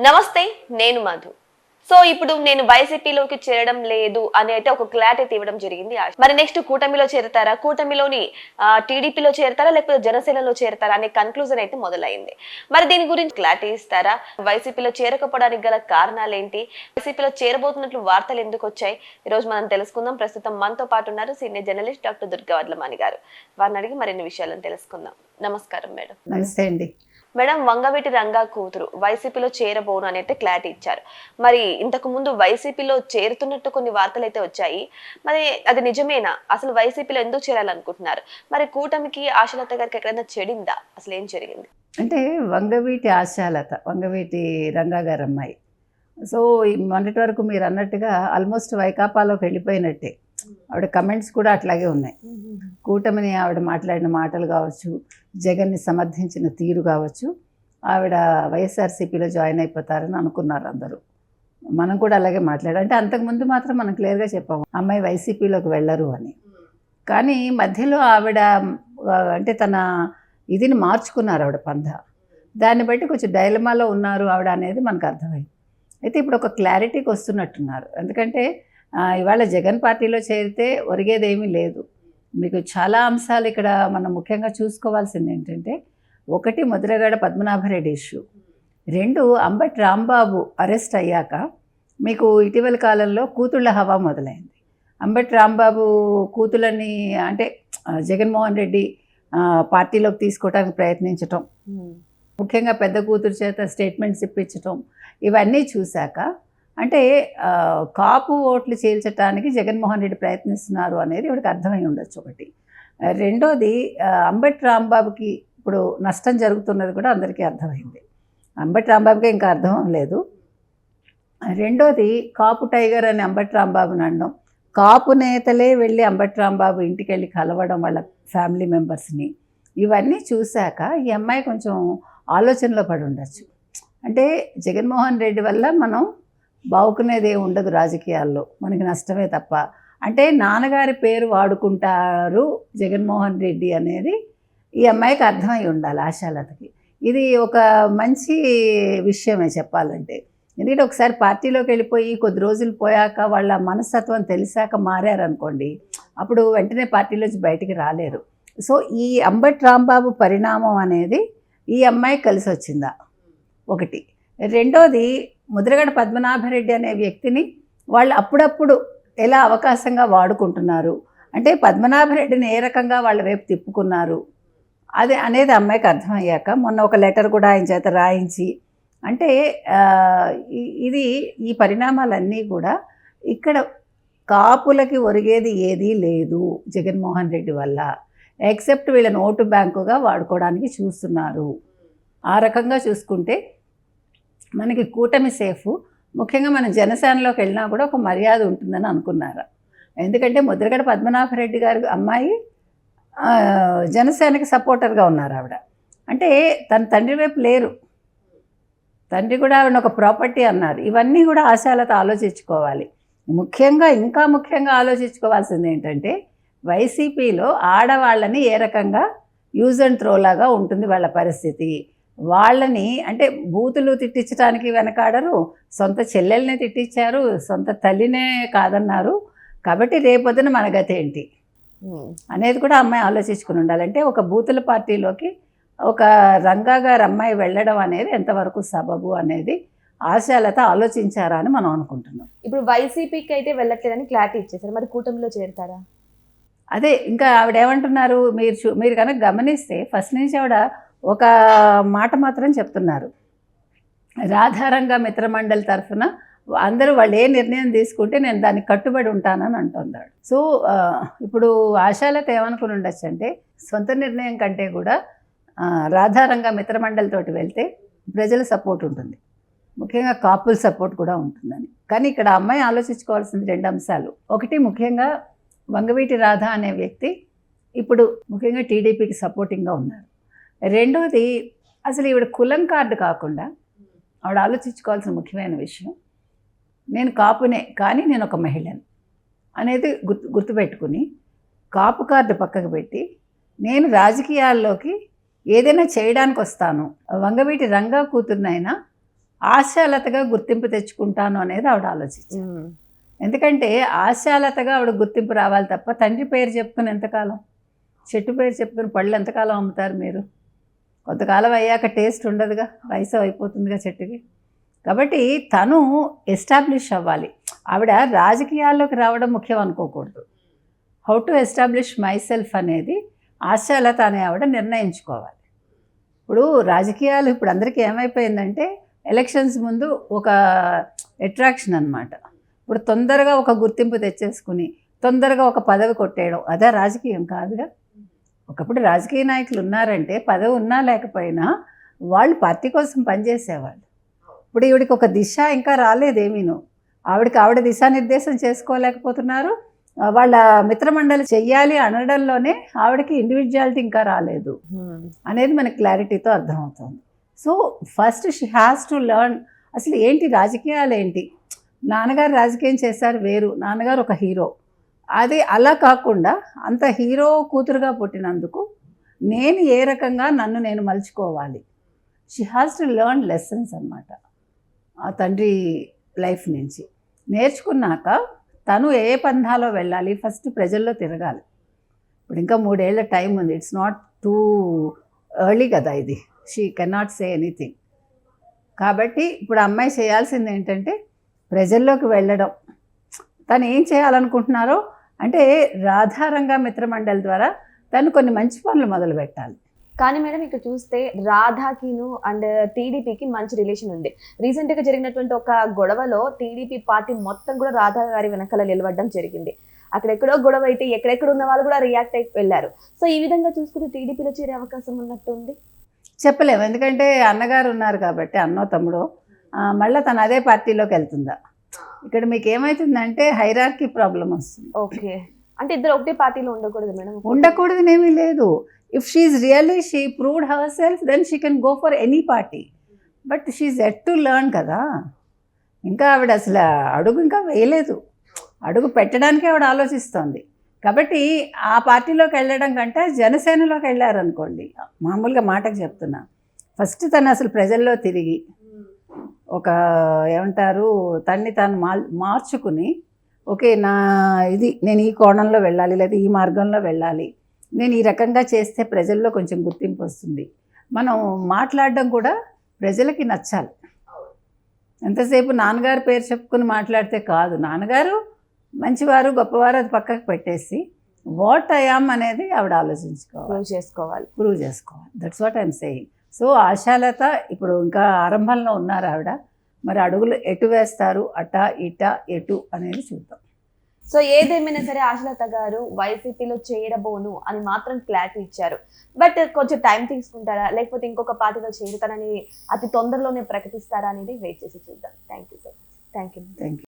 నమస్తే, నేను మధు. సో ఇప్పుడు నేను వైసీపీలోకి చేరడం లేదు అని అయితే ఒక క్లారిటీ ఇవ్వడం జరిగింది. మరి నెక్స్ట్ కూటమిలో చేరతారా, కూటమిలోని టీడీపీలో చేరతారా, లేకపోతే జనసేనలో చేరతారా అనే కన్క్లూజన్ అయితే మొదలైంది. మరి దీని గురించి క్లారిటీ ఇస్తారా? వైసీపీలో చేరకపోవడానికి గల కారణాలు ఏంటి? వైసీపీలో చేరబోతున్నట్లు వార్తలు ఎందుకు వచ్చాయి? ఈ రోజు మనం తెలుసుకుందాం. ప్రస్తుతం మనతో పాటు ఉన్నారు senior journalist doctor Durga Vadlamani గారు. వారిని అడిగి మరిన్ని విషయాలను తెలుసుకుందాం. నమస్కారం మేడం. నమస్తే అండి మేడం, వంగవీటి రంగా కూతురు వైసీపీలో చేరబోను అని అయితే క్లారిటీ ఇచ్చారు. మరి ఇంతకు ముందు వైసీపీలో చేరుతున్నట్టు కొన్ని వార్తలు అయితే వచ్చాయి. మరి అది నిజమేనా? అసలు వైసీపీలో ఎందుకు చేరాలనుకుంటున్నారు? మరి కూటమికి ఆశలత గారికి ఎక్కడైనా చెడిందా? అసలు ఏం జరిగింది? అంటే వంగవీటి ఆశాలత, వంగవీటి రంగా గారు అమ్మాయి. సో మొన్నటి వరకు మీరు అన్నట్టుగా ఆల్మోస్ట్ వైకాపాలోకి వెళ్ళిపోయినట్టే. ఆవిడ కమెంట్స్ కూడా అట్లాగే ఉన్నాయి. కూటమిని ఆవిడ మాట్లాడిన మాటలు కావచ్చు, జగన్ని సమర్థించిన తీరు కావచ్చు, ఆవిడ వైఎస్ఆర్సీపీలో జాయిన్ అయిపోతారని అనుకున్నారు అందరూ. మనం కూడా అలాగే మాట్లాడాం. అంటే అంతకుముందు మాత్రం మనం క్లియర్గా చెప్పాము అమ్మాయి వైసీపీలోకి వెళ్ళరు అని. కానీ మధ్యలో ఆవిడ అంటే తన ఇదిని మార్చుకున్నారు ఆవిడ పంధ. దాన్ని బట్టి కొంచెం డైలమాలో ఉన్నారు ఆవిడ అనేది మనకు అర్థమైంది. అయితే ఇప్పుడు ఒక క్లారిటీకి వస్తున్నట్టున్నారు. ఎందుకంటే ఇవాళ జగన్ పార్టీలో చేరితే ఒరిగేదేమీ లేదు. మీకు చాలా అంశాలు ఇక్కడ మనం ముఖ్యంగా చూసుకోవాల్సింది ఏంటంటే, ఒకటి ముద్రగడ పద్మనాభరెడ్డి ఇష్యూ, రెండు అంబటి రాంబాబు అరెస్ట్ అయ్యాక మీకు ఇటీవల కాలంలో కూతుళ్ళ హవా మొదలైంది. అంబటి రాంబాబు కూతుళ్ళని అంటే జగన్మోహన్ రెడ్డి పార్టీలోకి తీసుకోవడానికి ప్రయత్నించటం, ముఖ్యంగా పెద్ద కూతురు చేత స్టేట్మెంట్స్ ఇప్పించటం, ఇవన్నీ చూశాక అంటే కాపు ఓట్లు చీల్చడానికి జగన్మోహన్ రెడ్డి ప్రయత్నిస్తున్నారు అనేది ఇవిడికి అర్థమై ఉండొచ్చు ఒకటి. రెండోది అంబటి రాంబాబుకి ఇప్పుడు నష్టం జరుగుతున్నది కూడా అందరికీ అర్థమైంది. అంబటి రాంబాబుకి ఇంకా అర్థం లేదు. రెండోది కాపు టైగర్ అని అంబటి రాంబాబుని అనడం, కాపు నేతలే వెళ్ళి అంబటి రాంబాబు ఇంటికి వెళ్ళి కలవడం వాళ్ళ ఫ్యామిలీ మెంబర్స్ని, ఇవన్నీ చూశాక ఈ అమ్మాయి కొంచెం ఆలోచనలో పడి ఉండొచ్చు. అంటే జగన్మోహన్ రెడ్డి వల్ల మనం బావుకునేది ఏమి ఉండదు రాజకీయాల్లో, మనకి నష్టమే తప్ప. అంటే నాన్నగారి పేరు వాడుకుంటారు జగన్మోహన్ రెడ్డి అనేది ఈ అమ్మాయికి అర్థమై ఉండాలి, ఆశాలతకి. ఇది ఒక మంచి విషయమే చెప్పాలంటే. ఎందుకంటే ఒకసారి పార్టీలోకి వెళ్ళిపోయి కొద్ది రోజులు పోయాక వాళ్ళ మనస్తత్వం తెలిసాక మారారనుకోండి, అప్పుడు వెంటనే పార్టీలోంచి బయటికి రాలేరు. సో ఈ అంబటి రాంబాబు పరిణామం అనేది ఈ అమ్మాయికి కలిసి వచ్చిందా ఒకటి. రెండోది ముద్రగడ పద్మనాభరెడ్డి అనే వ్యక్తిని వాళ్ళు అప్పుడప్పుడు ఎలా అవకాశంగా వాడుకుంటున్నారు, అంటే పద్మనాభరెడ్డిని ఏ రకంగా వాళ్ళ వైపు తిప్పుకున్నారు అది అనేది అమ్మాయికి అర్థమయ్యాక మొన్న ఒక లెటర్ కూడా ఆయన చేత రాయించి, అంటే ఈ పరిణామాలన్నీ కూడా ఇక్కడ కాపులకి ఒరిగేది ఏదీ లేదు జగన్మోహన్ రెడ్డి వల్ల, ఎక్సెప్ట్ వీళ్ళని ఓటు బ్యాంకుగా వాడుకోవడానికి చూస్తున్నారు. ఆ రకంగా చూసుకుంటే మనకి కూటమి సేఫ్. ముఖ్యంగా మనం జనసేనలోకి వెళ్ళినా కూడా ఒక మర్యాద ఉంటుందని అనుకున్నారు. ఎందుకంటే ముద్రగడ పద్మనాభరెడ్డి గారి అమ్మాయి జనసేనకి సపోర్టర్గా ఉన్నారు ఆవిడ. అంటే తన తండ్రి వైపు లేరు, తండ్రి కూడా ఆవిడ ఒక ప్రాపర్టీ అన్నారు. ఇవన్నీ కూడా ఆశాలతో ఆలోచించుకోవాలి. ఇంకా ముఖ్యంగా ఆలోచించుకోవాల్సింది ఏంటంటే, వైసీపీలో ఆడవాళ్ళని ఏ రకంగా యూజ్ అండ్ త్రో లాగా ఉంటుంది వాళ్ళ పరిస్థితి. వాళ్ళని అంటే బూతులు తిట్టించడానికి వెనకాడరు, సొంత చెల్లెల్ని తిట్టించారు, సొంత తల్లినే కాదన్నారు. కాబట్టి రేపొద్దున మన గతి ఏంటి అనేది కూడా అమ్మాయి ఆలోచించుకుని ఉండాలంటే, ఒక బూతుల పార్టీలోకి ఒక రంగా గారు అమ్మాయి వెళ్ళడం అనేది ఎంతవరకు సబబు అనేది ఆశాలతో ఆలోచించారా అని మనం అనుకుంటున్నాం. ఇప్పుడు వైసీపీకి అయితే వెళ్ళట్లేదని క్లారిటీ ఇచ్చేసారు, మరి కూటమిలో చేరుతారా? అదే ఇంకా ఆవిడ ఏమంటున్నారు, మీరు కనుక గమనిస్తే ఫస్ట్ నుంచి ఆవిడ ఒక మాట మాత్రం చెప్తున్నారు, రాధారంగా మిత్రమండలి తరఫున అందరూ వాళ్ళు ఏ నిర్ణయం తీసుకుంటే నేను దానికి కట్టుబడి ఉంటానని అంటున్నాడు. సో ఇప్పుడు ఆశాలతో ఏమనుకుని ఉండొచ్చు అంటే, సొంత నిర్ణయం కంటే కూడా రాధారంగా మిత్రమండలితోటి వెళ్తే ప్రజల సపోర్ట్ ఉంటుంది, ముఖ్యంగా కాపుల సపోర్ట్ కూడా ఉంటుందని. కానీ ఇక్కడ అమ్మాయి ఆలోచించుకోవాల్సింది రెండు అంశాలు. ఒకటి ముఖ్యంగా వంగవీటి రాధ అనే వ్యక్తి ఇప్పుడు ముఖ్యంగా టీడీపీకి సపోర్టింగ్గా ఉన్నారు. రెండోది అసలు ఈవిడ కులం కార్డు కాకుండా ఆవిడ ఆలోచించుకోవాల్సిన ముఖ్యమైన విషయం, నేను కాపునే కానీ నేను ఒక మహిళను అనేది గుర్తుపెట్టుకుని కాపు కార్డు పక్కకు పెట్టి నేను రాజకీయాల్లోకి ఏదైనా చేయడానికి వస్తాను, వంగవీటి రంగా కూతురునైనా ఆశాలతగా గుర్తింపు తెచ్చుకుంటాను అనేది ఆవిడ ఆలోచించారు. ఎందుకంటే ఆశాలతగా ఆవిడ గుర్తింపు రావాలి తప్ప తండ్రి పేరు చెప్పుకుని ఎంతకాలం, చెట్టు పేరు చెప్పుకుని పళ్ళు ఎంతకాలం అమ్ముతారు మీరు? కొంతకాలం అయ్యాక టేస్ట్ ఉండదుగా, వయసు అయిపోతుందిగా చెట్టుకి. కాబట్టి తను ఎస్టాబ్లిష్ అవ్వాలి. ఆవిడ రాజకీయాల్లోకి రావడం ముఖ్యం అనుకోకూడదు. How to establish my self అనేది ఆశాలత అనే ఆవిడ నిర్ణయించుకోవాలి. ఇప్పుడు రాజకీయాలు ఇప్పుడు అందరికీ ఏమైపోయిందంటే ఎలక్షన్స్ ముందు ఒక అట్రాక్షన్ అన్నమాట. ఇప్పుడు తొందరగా ఒక గుర్తింపు తెచ్చేసుకుని తొందరగా ఒక పదవి కొట్టేయడం అదే రాజకీయం కాదుగా. ఒకప్పుడు రాజకీయ నాయకులు ఉన్నారంటే పదవి ఉన్నా లేకపోయినా వాళ్ళు పార్టీ కోసం పనిచేసేవాళ్ళు. ఇప్పుడు ఈవిడికి ఒక దిశ ఇంకా రాలేదేమీను. ఆవిడ దిశానిర్దేశం చేసుకోలేకపోతున్నారు. వాళ్ళ మిత్రమండలి చెయ్యాలి అనడంలోనే ఆవిడకి ఇండివిజువాలిటీ ఇంకా రాలేదు అనేది మనకి క్లారిటీతో అర్థమవుతుంది. So first she has to learn అసలు ఏంటి రాజకీయాలు ఏంటి. నాన్నగారు రాజకీయం చేశారు వేరు, నాన్నగారు ఒక హీరో. అది అలా కాకుండా అంత హీరో కూతురుగా పుట్టినందుకు నేను ఏ రకంగా నన్ను నేను మలుచుకోవాలి. She has to learn lessons అన్నమాట ఆ తండ్రి లైఫ్ నుంచి. నేర్చుకున్నాక తను ఏ పంధాలో వెళ్ళాలి, ఫస్ట్ ప్రజల్లో తిరగాలి. ఇప్పుడు ఇంకా 3 ఏళ్ల టైం ఉంది. ఇట్స్ నాట్ టూ ఎర్లీ కదా ఇది. She cannot say anything. కాబట్టి ఇప్పుడు అమ్మాయి చేయాల్సింది ఏంటంటే ప్రజల్లోకి వెళ్ళడం. తను ఏం చేయాలనుకుంటున్నారో అంటే రాధారంగా మిత్రమండలి ద్వారా తను కొన్ని మంచి పనులు మొదలు పెట్టాలి. కానీ మేడం ఇక్కడ చూస్తే రాధాకిను అండ్ టీడీపీకి మంచి రిలేషన్ ఉంది. రీసెంట్ గా జరిగినటువంటి ఒక గొడవలో టీడీపీ పార్టీ మొత్తం కూడా రాధా గారి వెనకాల నిలబడడం జరిగింది. అక్కడెక్కడో గొడవ అయితే ఎక్కడెక్కడ ఉన్న వాళ్ళు కూడా రియాక్ట్ అయి వెళ్ళారు. సో ఈ విధంగా చూసుకుంటే టీడీపీలో చేరే అవకాశం ఉన్నట్టు ఉంది. చెప్పలేము, ఎందుకంటే అన్నగారు ఉన్నారు కాబట్టి అన్నో తమ్ముడో మళ్ళీ తను అదే పార్టీలోకి వెళ్తుందా. ఇక్కడ మీకు ఏమవుతుందంటే హైరార్కీ ప్రాబ్లం వస్తుంది. ఓకే, అంటే ఇద్దరు ఒకటే పార్టీలో ఉండకూడదు మేడం? ఉండకూడదునేమీ లేదు. If she's really she proved herself then she can go for any party. But she's yet to learn కదా. ఇంకా ఆవిడ అసలు అడుగు ఇంకా వేయలేదు. అడుగు పెట్టడానికి ఆవిడ ఆలోచిస్తోంది. కాబట్టి ఆ పార్టీలోకి వెళ్ళడం కంటే జనసేనలోకి వెళ్ళారనుకోండి, మామూలుగా మాటకు చెప్తున్నా, ఫస్ట్ తను అసలు ప్రజల్లో తిరిగి ఒక ఏమంటారు తన్ని తాను మార్చుకుని ఓకే నేను ఈ కోణంలో వెళ్ళాలి, లేదా ఈ మార్గంలో వెళ్ళాలి, నేను ఈ రకంగా చేస్తే ప్రజల్లో కొంచెం గుర్తింపు వస్తుంది, మనం మాట్లాడడం కూడా ప్రజలకి నచ్చాలి. ఎంతసేపు నాన్నగారు పేరు చెప్పుకుని మాట్లాడితే కాదు. నాన్నగారు మంచివారు గొప్పవారు అది పక్కకు పెట్టేసి వాట్ ఐ యామ్ అనేది ఆవిడ ఆలోచించుకోవాలి, ప్రూవ్ చేసుకోవాలి. That's what I'm saying. So Ashalatha ఇప్పుడు ఇంకా ఆరంభంలో ఉన్నారు ఆవిడ. మరి అడుగులు ఎటు వేస్తారు, అట ఇట ఎటు అనేది చూద్దాం. సో ఏదేమైనా సరే ఆశాలత గారు వైసీపీలో చేరబోను అని మాత్రం క్లారిటీ ఇచ్చారు. బట్ కొంచెం టైం తీసుకుంటారా, లేకపోతే ఇంకొక పార్టీలో చేరుతారని అతి తొందరలోనే ప్రకటిస్తారా అనేది వెయిట్ చేసి చూద్దాం. Thank you so much. Thank you.